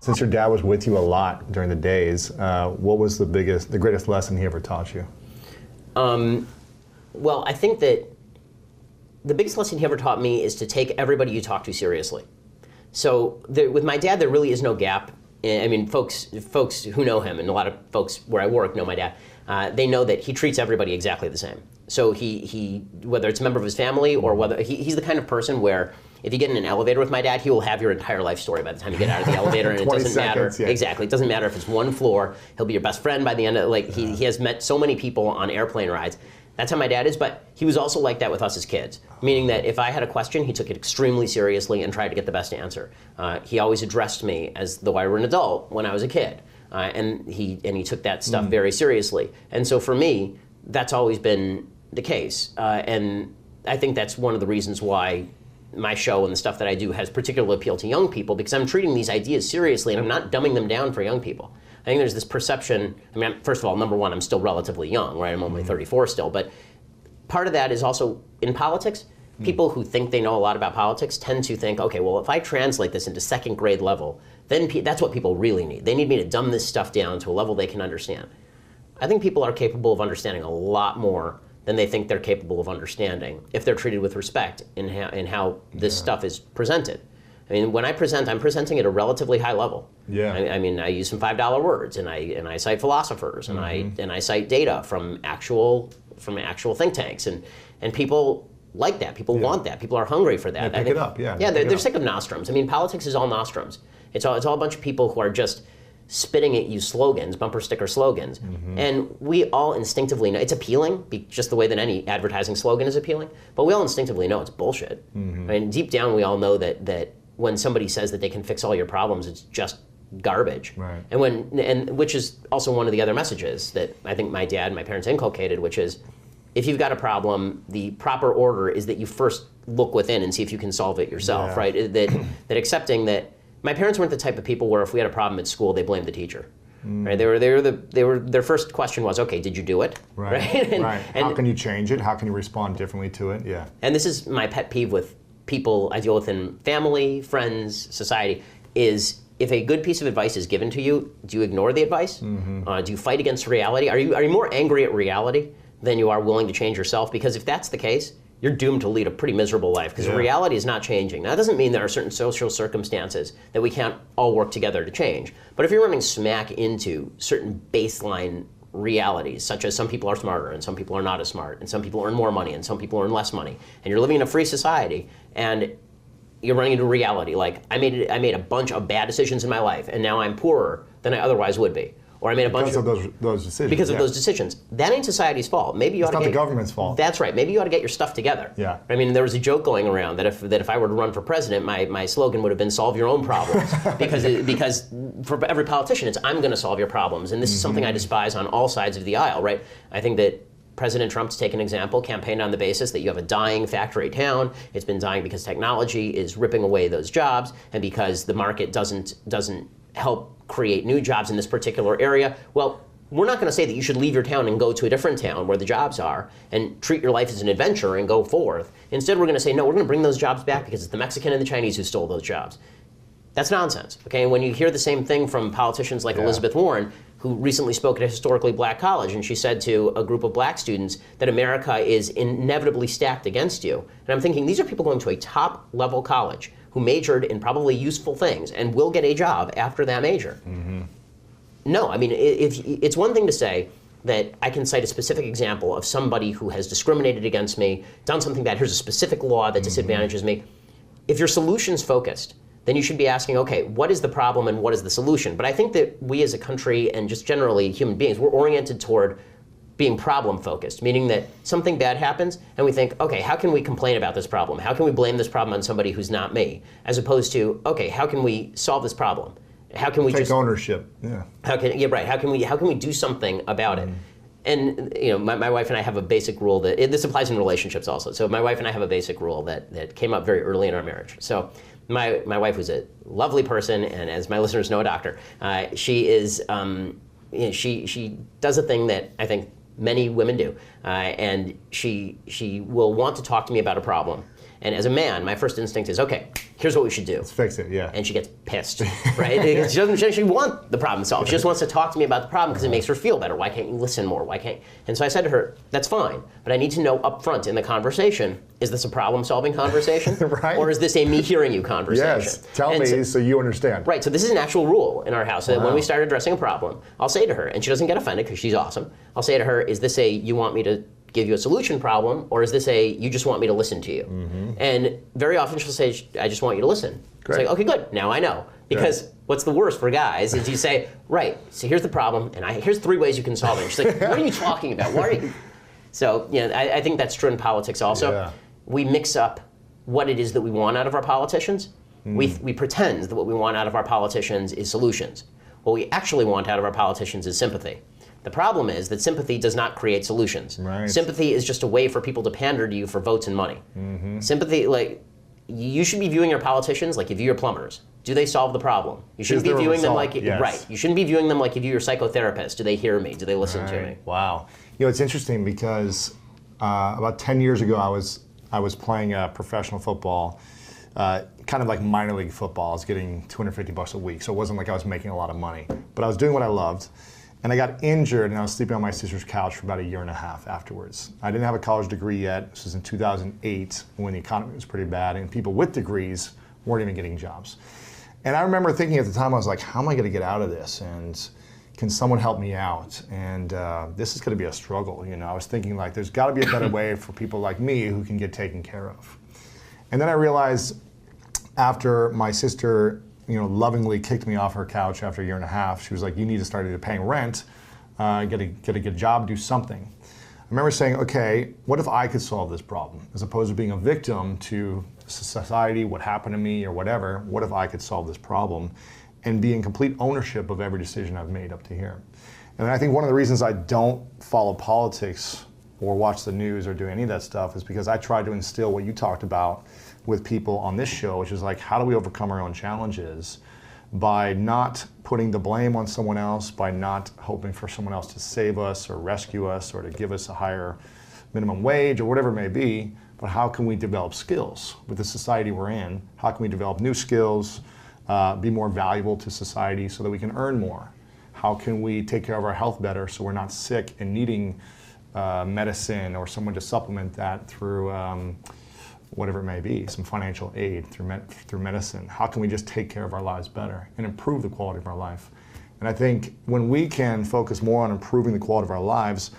Since your dad was with you a lot during the days, what was the greatest lesson he ever taught you? Well, I think that the biggest lesson he ever taught me is to take everybody you talk to seriously. So with my dad, there really is no gap. I mean, folks who know him, and a lot of folks where I work know my dad, they know that he treats everybody exactly the same. So he whether it's a member of his family or whether he's the kind of person where if you get in an elevator with my dad, he will have your entire life story by the time you get out of the elevator, and it doesn't matter. Yeah. Exactly, it doesn't matter if it's one floor. He'll be your best friend by the end of he has met so many people on airplane rides. That's how my dad is, but he was also like that with us as kids, meaning that if I had a question, he took it extremely seriously and tried to get the best answer. He always addressed me as though I were an adult when I was a kid, and he took that stuff very seriously. And so for me, that's always been the case, and I think that's one of the reasons why my show and the stuff that I do has particular appeal to young people, because I'm treating these ideas seriously and I'm not dumbing them down for young people. I think there's this perception, I mean, first of all, number one, I'm still relatively young, right? I'm only 34 still, but part of that is also in politics. People who think they know a lot about politics tend to think, okay, well, if I translate this into second grade level, then that's what people really need. They need me to dumb this stuff down to a level they can understand. I think people are capable of understanding a lot more than they think they're capable of understanding if they're treated with respect in how this stuff is presented. I mean, when I present, I'm presenting at a relatively high level. Yeah. I mean, I use some $5 words, and I cite philosophers, and I cite data from actual think tanks, and people like that. People want that. People are hungry for that. They pick it up. Yeah. Yeah, they're sick of nostrums. I mean, politics is all nostrums. It's all a bunch of people who are just spitting at you slogans, bumper sticker slogans, and we all instinctively know it's appealing, just the way that any advertising slogan is appealing. But we all instinctively know it's bullshit. I mean, deep down, we all know that when somebody says that they can fix all your problems, it's just garbage. Right. And which is also one of the other messages that I think my dad and my parents inculcated, which is, if you've got a problem, the proper order is that you first look within and see if you can solve it yourself. Right? That accepting that. My parents weren't the type of people where if we had a problem at school, they blamed the teacher. Right? Their first question was, okay, did you do it? Right. And how can you change it? How can you respond differently to it? Yeah. And this is my pet peeve with people I deal with in family, friends, society, is if a good piece of advice is given to you, do you ignore the advice? Do you fight against reality? Are you more angry at reality than you are willing to change yourself? Because if that's the case, you're doomed to lead a pretty miserable life, because reality is not changing. Now, that doesn't mean there are certain social circumstances that we can't all work together to change. But if you're running smack into certain baseline realities, such as some people are smarter and some people are not as smart, and some people earn more money and some people earn less money, and you're living in a free society, and you're running into reality, like I made a bunch of bad decisions in my life, and now I'm poorer than I otherwise would be. Or I made a bunch of those decisions. Because of those decisions. That ain't society's fault. Maybe you ought to It's not the government's fault. That's right. Maybe you ought to get your stuff together. Yeah. I mean, there was a joke going around that if I were to run for president, my slogan would have been "Solve your own problems," because for every politician, it's I'm going to solve your problems, and this is something I despise on all sides of the aisle. Right? I think that President Trump's taken an example, campaigned on the basis that you have a dying factory town. It's been dying because technology is ripping away those jobs, and because the market doesn't help create new jobs in this particular area. Well, we're not going to say that you should leave your town and go to a different town where the jobs are and treat your life as an adventure and go forth. Instead, we're going to say, no, we're going to bring those jobs back because it's the Mexican and the Chinese who stole those jobs. That's nonsense. Okay, and when you hear the same thing from politicians like Elizabeth Warren, who recently spoke at a historically black college, and she said to a group of black students that America is inevitably stacked against you. And I'm thinking, these are people going to a top-level college who majored in probably useful things and will get a job after that major. No, I mean, it's one thing to say that I can cite a specific example of somebody who has discriminated against me, done something bad, here's a specific law that disadvantages me. If you're solutions focused, then you should be asking, okay, what is the problem and what is the solution? But I think that we as a country and just generally human beings, we're oriented toward being problem focused, meaning that something bad happens and we think, okay, how can we complain about this problem? How can we blame this problem on somebody who's not me? As opposed to, okay, how can we solve this problem? How can we take ownership? Yeah. How can we do something about it? And you know, my wife and I have a basic rule that this applies in relationships also. So my wife and I have a basic rule that came up very early in our marriage. So my wife was a lovely person, and as my listeners know, a doctor. She is she does a thing that I think many women do, and she will want to talk to me about a problem. And as a man, my first instinct is, okay, here's what we should do. Let's fix it, yeah. And she gets pissed, right? Because she doesn't actually want the problem solved. She just wants to talk to me about the problem because it makes her feel better. Why can't you listen more? Why can't? And so I said to her, that's fine, but I need to know up front in the conversation, is this a problem-solving conversation? Right. Or is this a me hearing you conversation? Yes, tell me so you understand. Right, so this is an actual rule in our house. That when we start addressing a problem, I'll say to her, and she doesn't get offended because she's awesome, I'll say to her, is this a you want me to give you a solution problem, or is this a you just want me to listen to you? And very often she'll say, I just want you to listen. Great. It's like, okay, good, now I know. Because what's the worst for guys is you say, right, so here's the problem, and here's 3 ways you can solve it. And she's like, what are you talking about? Why are you? So I think that's true in politics also. Yeah. We mix up what it is that we want out of our politicians. We pretend that what we want out of our politicians is solutions. What we actually want out of our politicians is sympathy. The problem is that sympathy does not create solutions. Right. Sympathy is just a way for people to pander to you for votes and money. Sympathy, like, you should be viewing your politicians like you view your plumbers. Do they solve the problem? You shouldn't be viewing them like right. You shouldn't be viewing them like you view your psychotherapist. Do they hear me? Do they listen to me? Wow. It's interesting because about 10 years ago, I was playing professional football, kind of like minor league football. I was getting $250 a week, so it wasn't like I was making a lot of money. But I was doing what I loved. And I got injured, and I was sleeping on my sister's couch for about 1.5 years afterwards. I didn't have a college degree yet. This was in 2008 when the economy was pretty bad, and people with degrees weren't even getting jobs. And I remember thinking at the time, I was like, how am I going to get out of this? And can someone help me out? And this is going to be a struggle. I was thinking, like, there's got to be a better way for people like me who can get taken care of. And then I realized after my sister lovingly kicked me off her couch after 1.5 years. She was like, you need to start either paying rent, get a good job, do something. I remember saying, okay, what if I could solve this problem? As opposed to being a victim to society, what happened to me or whatever, what if I could solve this problem and be in complete ownership of every decision I've made up to here? And I think one of the reasons I don't follow politics or watch the news or do any of that stuff is because I try to instill what you talked about with people on this show, which is like, how do we overcome our own challenges by not putting the blame on someone else, by not hoping for someone else to save us or rescue us or to give us a higher minimum wage or whatever it may be, but how can we develop skills with the society we're in? How can we develop new skills, be more valuable to society so that we can earn more? How can we take care of our health better so we're not sick and needing medicine or someone to supplement that through whatever it may be, some financial aid through medicine? How can we just take care of our lives better and improve the quality of our life? And I think when we can focus more on improving the quality of our lives,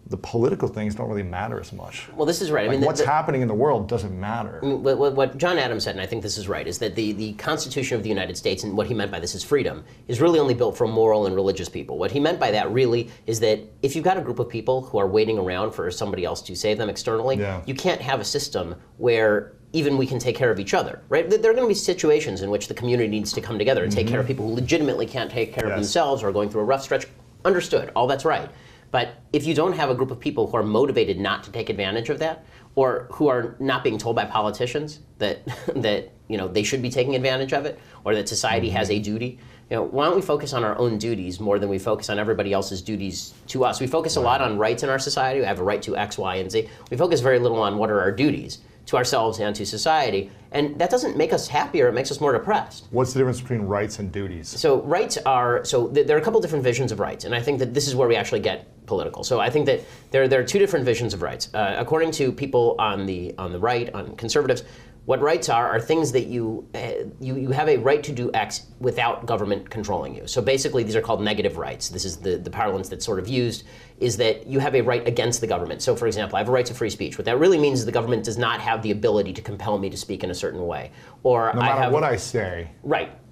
the political things don't really matter as much. Well, this is right. Like what's happening in the world doesn't matter. What John Adams said, and I think this is right, is that the Constitution of the United States, and what he meant by this is freedom, is really only built for moral and religious people. What he meant by that really is that if you've got a group of people who are waiting around for somebody else to save them externally, you can't have a system where even we can take care of each other, right? There are going to be situations in which the community needs to come together and take care of people who legitimately can't take care of themselves or are going through a rough stretch. Understood, all that's right. But if you don't have a group of people who are motivated not to take advantage of that, or who are not being told by politicians that they should be taking advantage of it, or that society has a duty, why don't we focus on our own duties more than we focus on everybody else's duties to us? We focus a lot on rights in our society. We have a right to X, Y, and Z. We focus very little on what are our duties to ourselves and to society, and that doesn't make us happier, it makes us more depressed. What's the difference between rights and duties? So rights are, there are a couple different visions of rights, and I think that this is where we actually get political. So I think that there are 2 different visions of rights. According to people on the right, on conservatives, what rights are things that you have a right to do X without government controlling you. So basically these are called negative rights. This is the parlance that's sort of used, is that you have a right against the government. So for example, I have a right to free speech. What that really means is the government does not have the ability to compel me to speak in a certain way. Or no matter what I say,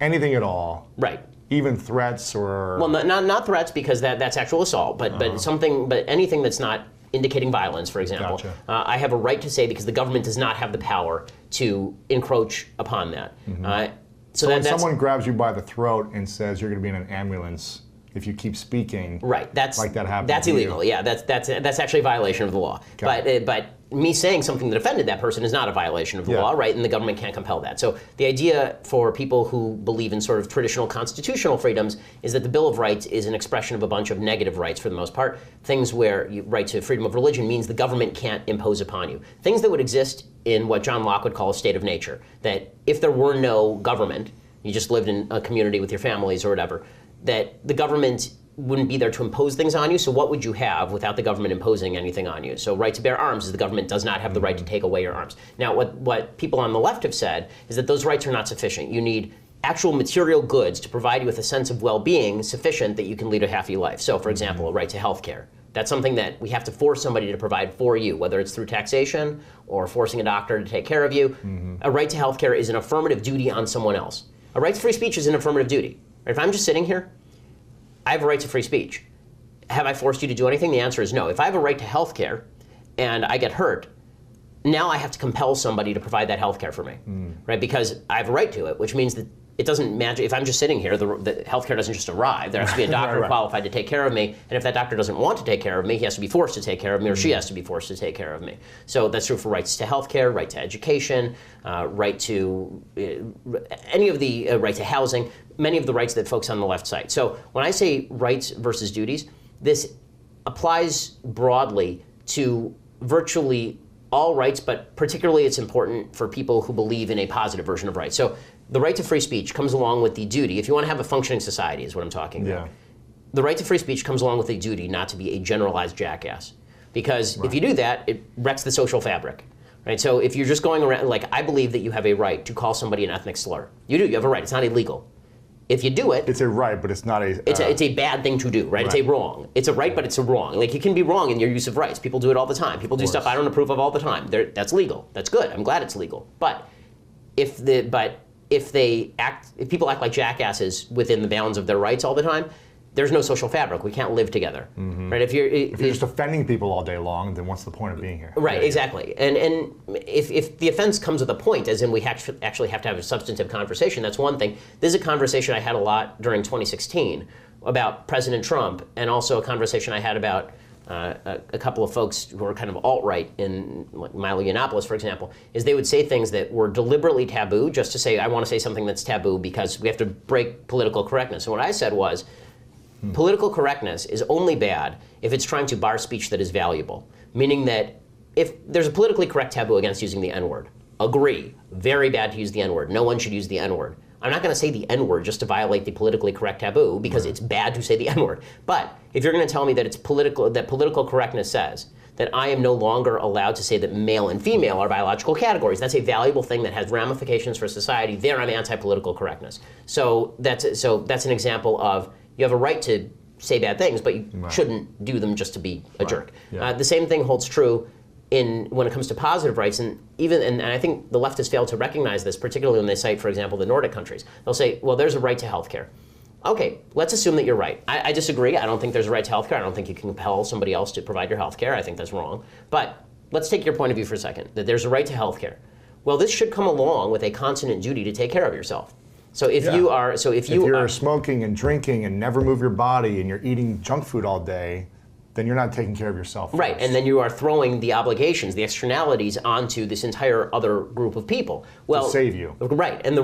anything at all, even threats or... Well, not threats, because that's actual assault, but anything that's not indicating violence, for example. Gotcha. I have a right to say, because the government does not have the power to encroach upon that. So when someone grabs you by the throat and says you're going to be in an ambulance if you keep speaking, that's like that happens. That's illegal. Yeah, that's actually a violation of the law. But me saying something that offended that person is not a violation of the law, right? And the government can't compel that. So the idea for people who believe in sort of traditional constitutional freedoms is that the Bill of Rights is an expression of a bunch of negative rights for the most part. Things where right to freedom of religion means the government can't impose upon you. Things that would exist in what John Locke would call a state of nature. That if there were no government, you just lived in a community with your families or whatever, that the government wouldn't be there to impose things on you, so what would you have without the government imposing anything on you? So right to bear arms is the government does not have the right to take away your arms. Now, what people on the left have said is that those rights are not sufficient. You need actual material goods to provide you with a sense of well-being sufficient that you can lead a happy life. So, for example, a right to health care. That's something that we have to force somebody to provide for you, whether it's through taxation or forcing a doctor to take care of you. A right to health care is an affirmative duty on someone else. A right to free speech is an affirmative duty. If I'm just sitting here, I have a right to free speech. Have I forced you to do anything? The answer is no. If I have a right to health care and I get hurt, now I have to compel somebody to provide that health care for me, right? Because I have a right to it, which means that it doesn't matter. If I'm just sitting here, the health care doesn't just arrive. There has to be a doctor qualified to take care of me. And if that doctor doesn't want to take care of me, he has to be forced to take care of me, or she has to be forced to take care of me. So that's true for rights to health care, right to education, right to any of the right to housing, many of the rights that folks on the left cite. So when I say rights versus duties, this applies broadly to virtually all rights, but particularly it's important for people who believe in a positive version of rights. So the right to free speech comes along with the duty. If you want to have a functioning society is what I'm talking about. The right to free speech comes along with the duty not to be a generalized jackass. Because if you do that, it wrecks the social fabric. Right? So if you're just going around, like I believe that you have a right to call somebody an ethnic slur. You do, you have a right, it's not illegal. If you do it, it's a right, but it's not a. It's a bad thing to do, right? It's a wrong. It's a right, but it's a wrong. Like you can be wrong in your use of rights. People do it all the time. People do stuff I don't approve of all the time. That's legal. That's good. I'm glad it's legal. But if people act like jackasses within the bounds of their rights all the time, there's no social fabric. We can't live together, right? If you're just offending people all day long, then what's the point of being here? Right, exactly. And if the offense comes with a point, as in we actually have to have a substantive conversation, that's one thing. This is a conversation I had a lot during 2016 about President Trump, and also a conversation I had about a couple of folks who are kind of alt-right in like Milo Yiannopoulos, for example, is they would say things that were deliberately taboo just to say, I want to say something that's taboo because we have to break political correctness. And what I said was, political correctness is only bad if it's trying to bar speech that is valuable. Meaning that if there's a politically correct taboo against using the N-word, agree, very bad to use the N-word, no one should use the N-word. I'm not going to say the N-word just to violate the politically correct taboo because it's bad to say the N-word. But if you're going to tell me that it's political correctness says that I am no longer allowed to say that male and female are biological categories, that's a valuable thing that has ramifications for society, there I'm anti-political correctness. So that's an example of you have a right to say bad things, but you shouldn't do them just to be a jerk. The same thing holds true when it comes to positive rights, and I think the left has failed to recognize this, particularly when they cite, for example, the Nordic countries. They'll say, well, there's a right to health care. Okay, let's assume that you're right. I disagree. I don't think there's a right to health care. I don't think you can compel somebody else to provide your health care. I think that's wrong. But let's take your point of view for a second, that there's a right to health care. Well, this should come along with a consonant duty to take care of yourself. So if you're smoking and drinking and never move your body and you're eating junk food all day, then you're not taking care of yourself first. Right, and then you are throwing the obligations, the externalities onto this entire other group of people. Well, to save you. Right, and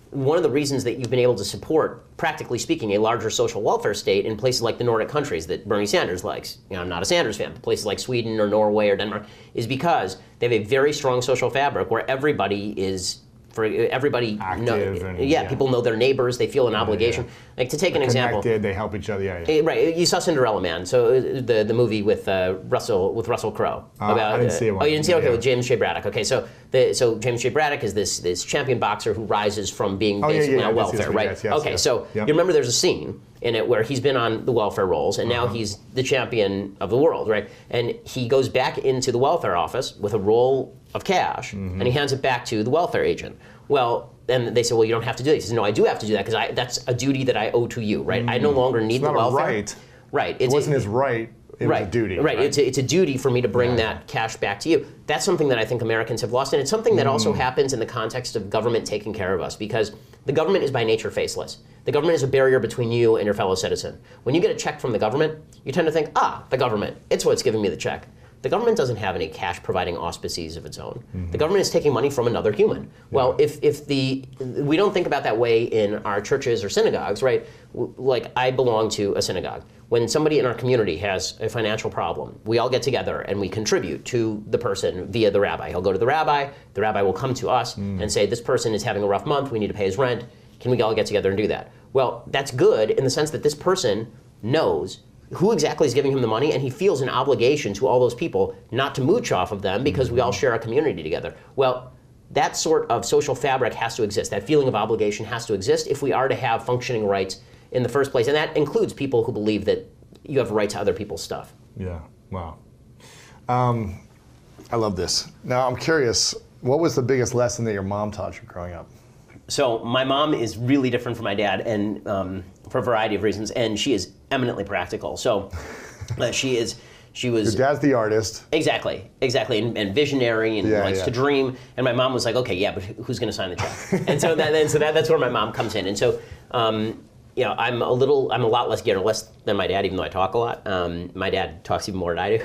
one of the reasons that you've been able to support, practically speaking, a larger social welfare state in places like the Nordic countries that Bernie Sanders likes, I'm not a Sanders fan, but places like Sweden or Norway or Denmark, is because they have a very strong social fabric where everybody is active, people know their neighbors. They feel an obligation. Like to take an example, they help each other. Right. You saw Cinderella Man, so the movie with Russell Crowe. I didn't see it. Oh, you didn't see it? Okay, with James J. Braddock. Okay, so James J. Braddock is this champion boxer who rises from being basically on welfare, right? So you remember there's a scene in it where he's been on the welfare rolls and now he's the champion of the world, right? And he goes back into the welfare office with a roll of cash and he hands it back to the welfare agent. Well, and they say, well, you don't have to do that. He says, no, I do have to do that because that's a duty that I owe to you, right? I no longer need the welfare. Right. Right. It wasn't his right. It was a duty. Right. It's a duty for me to bring that cash back to you. That's something that I think Americans have lost, and it's something that also happens in the context of government taking care of us, because the government is by nature faceless. The government is a barrier between you and your fellow citizen. When you get a check from the government, you tend to think, the government, it's what's giving me the check. the government doesn't have any cash providing auspices of its own. The government is taking money from another human. Well, if we don't think about that way in our churches or synagogues, right? Like, I belong to a synagogue. When somebody in our community has a financial problem, we all get together and we contribute to the person via the rabbi. He'll go to the rabbi will come to us and say, this person is having a rough month, we need to pay his rent, can we all get together and do that? Well, that's good in the sense that this person knows who exactly is giving him the money, and he feels an obligation to all those people not to mooch off of them because we all share a community together. Well, that sort of social fabric has to exist. That feeling of obligation has to exist if we are to have functioning rights in the first place. And that includes people who believe that you have a right to other people's stuff. Yeah, wow. I love this. Now, I'm curious, what was the biggest lesson that your mom taught you growing up? So my mom is really different from my dad, and for a variety of reasons, and she is eminently practical. So she was. Your dad's the artist. Exactly, and visionary, and likes to dream. And my mom was like, okay, yeah, but who's going to sign the check? And so that's where my mom comes in. And so, you know, I'm a lot less garrulous than my dad, even though I talk a lot. My dad talks even more than I do,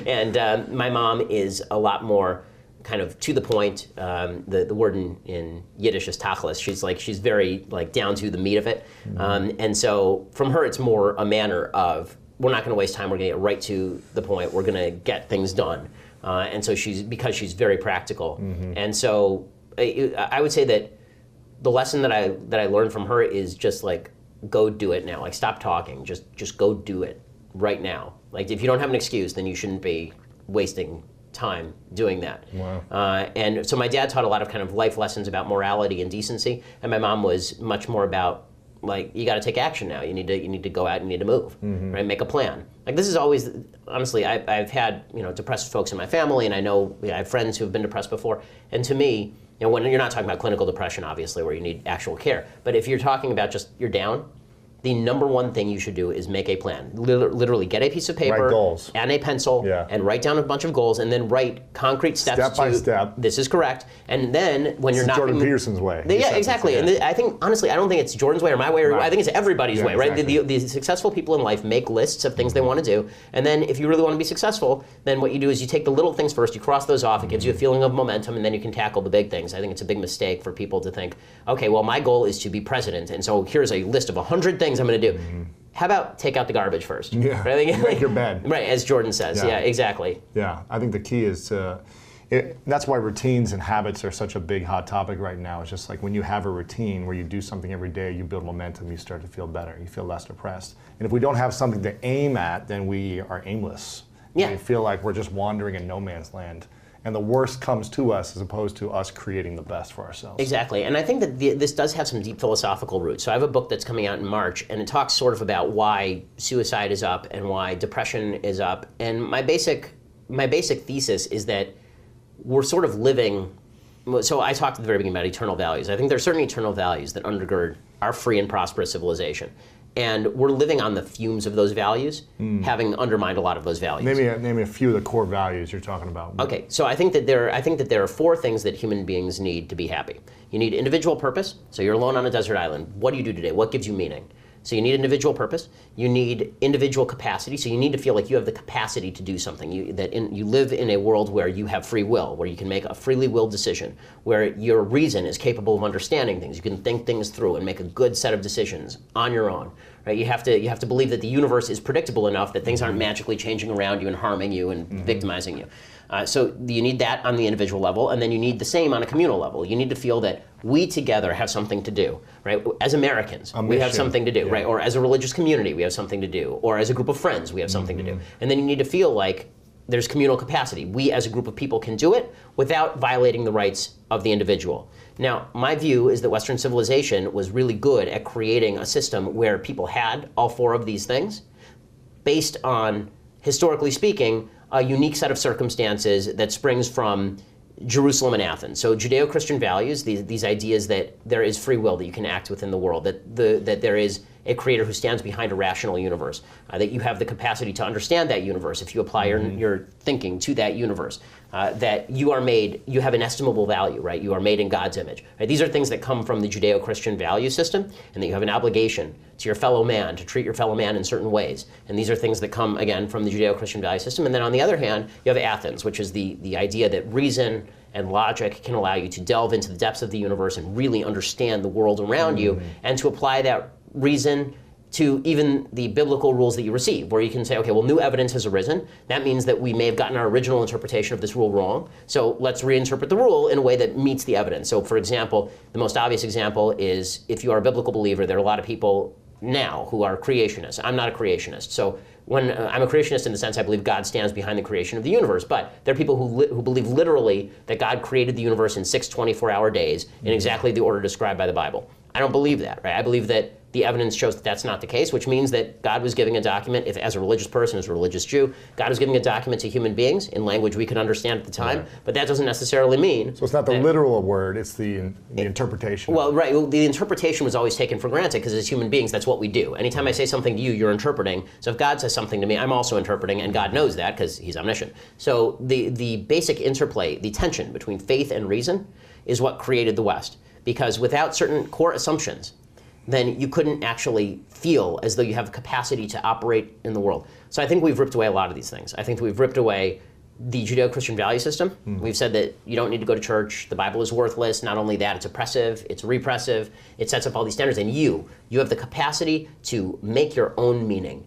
and my mom is a lot more kind of to the point. The word in Yiddish is tachlis. She's very like down to the meat of it. And so from her, it's more a manner of, we're not going to waste time. We're going to get right to the point. We're going to get things done. And so because she's very practical. And so I would say that the lesson that I learned from her is just like, go do it now. Like, stop talking. Just go do it right now. Like, if you don't have an excuse, then you shouldn't be wasting time doing that. Wow. And so my dad taught a lot of kind of life lessons about morality and decency, and my mom was much more about, like, you got to take action now. You need to go out and you need to move, right? Make a plan. Like, this is always, honestly, I've had, you know, depressed folks in my family, and I know, I have friends who have been depressed before. And to me, you know, when you're not talking about clinical depression, obviously, where you need actual care, but if you're talking about just you're down, the number one thing you should do is make a plan. Literally get a piece of paper and a pencil and write down a bunch of goals, and then write concrete steps step by step. This is correct. And then when you're not Jordan Peterson's way. Yeah, exactly. And I think, honestly, I don't think it's Jordan's way or my way, or I think it's everybody's way, right? Exactly. The successful people in life make lists of things they want to do, and then if you really want to be successful, then what you do is you take the little things first, you cross those off, it gives you a feeling of momentum, and then you can tackle the big things. I think it's a big mistake for people to think, okay, well, my goal is to be president, and so here's a list of 100 things I'm going to do. How about take out the garbage first? Yeah, right? make your bed. Right, as Jordan says. Yeah, exactly. Yeah, I think the key is that's why routines and habits are such a big hot topic right now. It's just like when you have a routine where you do something every day, you build momentum, you start to feel better, you feel less depressed. And if we don't have something to aim at, then we are aimless. Yeah. We feel like we're just wandering in no man's land. And the worst comes to us as opposed to us creating the best for ourselves. Exactly, and I think that this does have some deep philosophical roots. So I have a book that's coming out in March, and it talks sort of about why suicide is up and why depression is up. And my basic thesis is that we're sort of living. So I talked at the very beginning about eternal values. I think there are certain eternal values that undergird our free and prosperous civilization. And we're living on the fumes of those values, having undermined a lot of those values. Name a few of the core values you're talking about. Okay, so I think that there are 4 things that human beings need to be happy. You need individual purpose. So you're alone on a desert island. What do you do today? What gives you meaning? So you need individual purpose. You need individual capacity. So you need to feel like you have the capacity to do something. You live in a world where you have free will, where you can make a freely willed decision, where your reason is capable of understanding things. You can think things through and make a good set of decisions on your own. Right? You have to believe that the universe is predictable enough that things aren't magically changing around you and harming you and victimizing you. So you need that on the individual level, and then you need the same on a communal level. You need to feel that we together have something to do, right? As Americans, we have something to do, right? Or as a religious community, we have something to do. Or as a group of friends, we have something to do. And then you need to feel like there's communal capacity. We as a group of people can do it without violating the rights of the individual. Now, my view is that Western civilization was really good at creating a system where people had all 4 of these things based on, historically speaking, a unique set of circumstances that springs from Jerusalem and Athens. So Judeo-Christian values, these ideas that there is free will, that you can act within the world, that there is a creator who stands behind a rational universe, that you have the capacity to understand that universe if you apply your thinking to that universe, that you are made, you have inestimable value, right? You are made in God's image. Right? These are things that come from the Judeo-Christian value system, and that you have an obligation to your fellow man, to treat your fellow man in certain ways. And these are things that come, again, from the Judeo-Christian value system. And then on the other hand, you have Athens, which is the idea that reason and logic can allow you to delve into the depths of the universe and really understand the world around you, and to apply that reason to even the biblical rules that you receive, where you can say, okay, well, new evidence has arisen. That means that we may have gotten our original interpretation of this rule wrong. So let's reinterpret the rule in a way that meets the evidence. So for example, the most obvious example is if you are a biblical believer, there are a lot of people now who are creationists. I'm not a creationist. So when I'm a creationist in the sense I believe God stands behind the creation of the universe, but there are people who believe literally that God created the universe in 6 24-hour days in exactly the order described by the Bible. I don't believe that, right? I believe that the evidence shows that that's not the case, which means that God was giving a document, if as a religious person, as a religious Jew, God was giving a document to human beings in language we could understand at the time, but that doesn't necessarily mean... So it's not the literal word, it's the interpretation. Well, right, well, the interpretation was always taken for granted, because as human beings, that's what we do. Anytime I say something to you, you're interpreting. So if God says something to me, I'm also interpreting, and God knows that, because he's omniscient. So the basic interplay, the tension between faith and reason, is what created the West. Because without certain core assumptions, then you couldn't actually feel as though you have the capacity to operate in the world. So I think we've ripped away a lot of these things. I think we've ripped away the Judeo-Christian value system. We've said that you don't need to go to church, the Bible is worthless. Not only that, it's oppressive, it's repressive, it sets up all these standards, and you have the capacity to make your own meaning.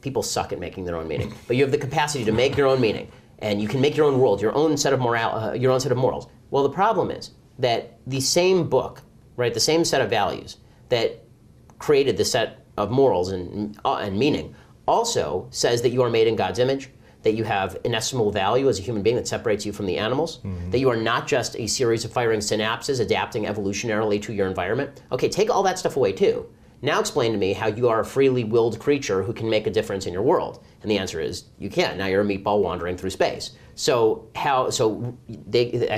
People suck at making their own meaning, but you have the capacity to make your own meaning, and you can make your own world, your own set of your own set of morals. Well, the problem is that the same book, right, the same set of values that created the set of morals and meaning also says that you are made in God's image, that you have inestimable value as a human being that separates you from the animals, that you are not just a series of firing synapses adapting evolutionarily to your environment. Okay, take all that stuff away too. Now explain to me how you are a freely willed creature who can make a difference in your world. And the answer is, you can't. Now you're a meatball wandering through space. I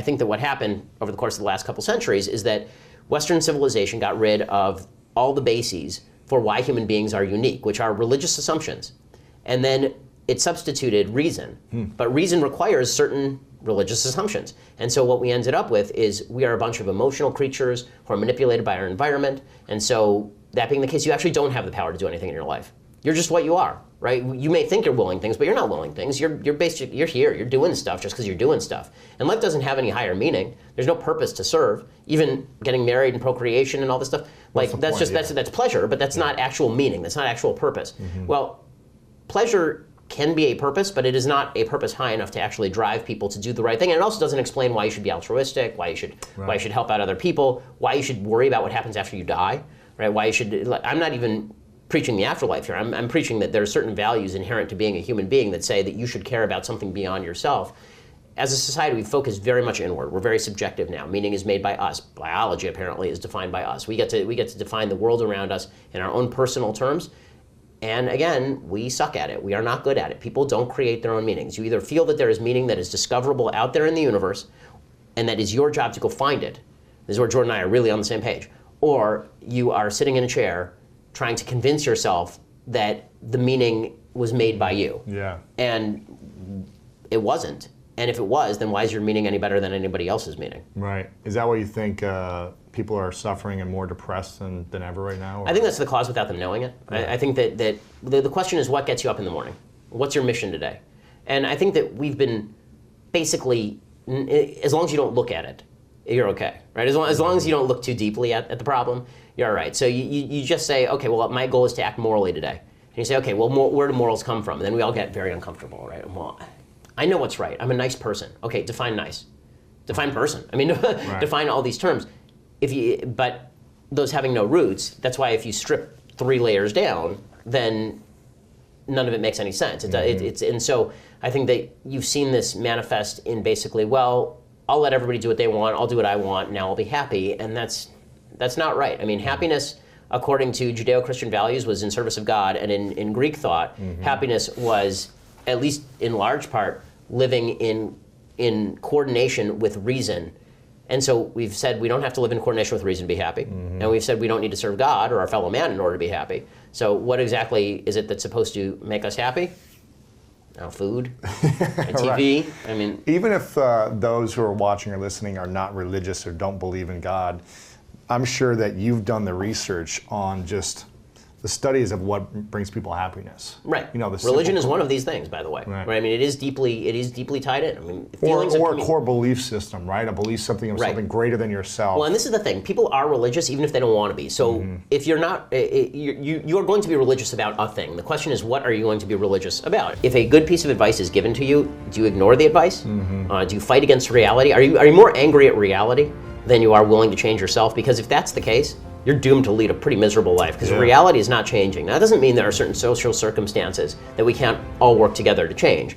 think that what happened over the course of the last couple centuries is that Western civilization got rid of all the bases for why human beings are unique, which are religious assumptions. And then it substituted reason. But reason requires certain religious assumptions. And so what we ended up with is we are a bunch of emotional creatures who are manipulated by our environment. And so that being the case, you actually don't have the power to do anything in your life. You're just what you are, right? You may think you're willing things, but you're not willing things. You're here, you're doing stuff just because you're doing stuff. And life doesn't have any higher meaning. There's no purpose to serve. Even getting married and procreation and all this stuff, like that's pleasure, but that's not actual meaning. That's not actual purpose. Well, pleasure can be a purpose, but it is not a purpose high enough to actually drive people to do the right thing. And it also doesn't explain why you should be altruistic, why you should help out other people, why you should worry about what happens after you die, right? Why you should, I'm not even preaching the afterlife here. I'm preaching that there are certain values inherent to being a human being that say that you should care about something beyond yourself. As a society, we focus very much inward. We're very subjective now. Meaning is made by us. Biology, apparently, is defined by us. We get to define the world around us in our own personal terms. And again, we suck at it. We are not good at it. People don't create their own meanings. You either feel that there is meaning that is discoverable out there in the universe, and that is your job to go find it. This is where Jordan and I are really on the same page. Or you are sitting in a chair trying to convince yourself that the meaning was made by you. Yeah. And it wasn't. And if it was, then why is your meaning any better than anybody else's meaning? Right. Is that why you think people are suffering and more depressed than ever right now? Or? I think that's the cause without them knowing it. Yeah. I think that the question is, what gets you up in the morning? What's your mission today? And I think that we've been basically, as long as you don't look at it, you're okay, right? As long as you don't look too deeply at the problem, you're all right. So you just say, okay, well, my goal is to act morally today. And you say, okay, well, where do morals come from? And then we all get very uncomfortable, right? Well, I know what's right. I'm a nice person. Okay, define nice. Define person. I mean, right. Define all these terms. But those having no roots, that's why if you strip 3 layers down, then none of it makes any sense. And so I think that you've seen this manifest in basically, well, I'll let everybody do what they want, I'll do what I want, now I'll be happy, and that's not right. I mean, happiness, according to Judeo-Christian values, was in service of God, and in Greek thought, happiness was, at least in large part, living in coordination with reason And so we've said we don't have to live in coordination with reason to be happy. And we've said we don't need to serve God or our fellow man in order to be happy. So what exactly is it that's supposed to make us happy? Food, TV. Right. I mean, even if those who are watching or listening are not religious or don't believe in God, I'm sure that you've done the research on just the studies of what brings people happiness. Right. You know, religion is one of these things, by the way. Right. I mean, it is deeply tied in. I mean, or feelings of a core belief system, right? A belief something greater than yourself. Well, and this is the thing: people are religious even if they don't want to be. So if you're not, you're going to be religious about a thing. The question is, what are you going to be religious about? If a good piece of advice is given to you, do you ignore the advice? Do you fight against reality? Are you more angry at reality than you are willing to change yourself? Because if that's the case, you're doomed to lead a pretty miserable life because reality is not changing. Now, that doesn't mean there are certain social circumstances that we can't all work together to change.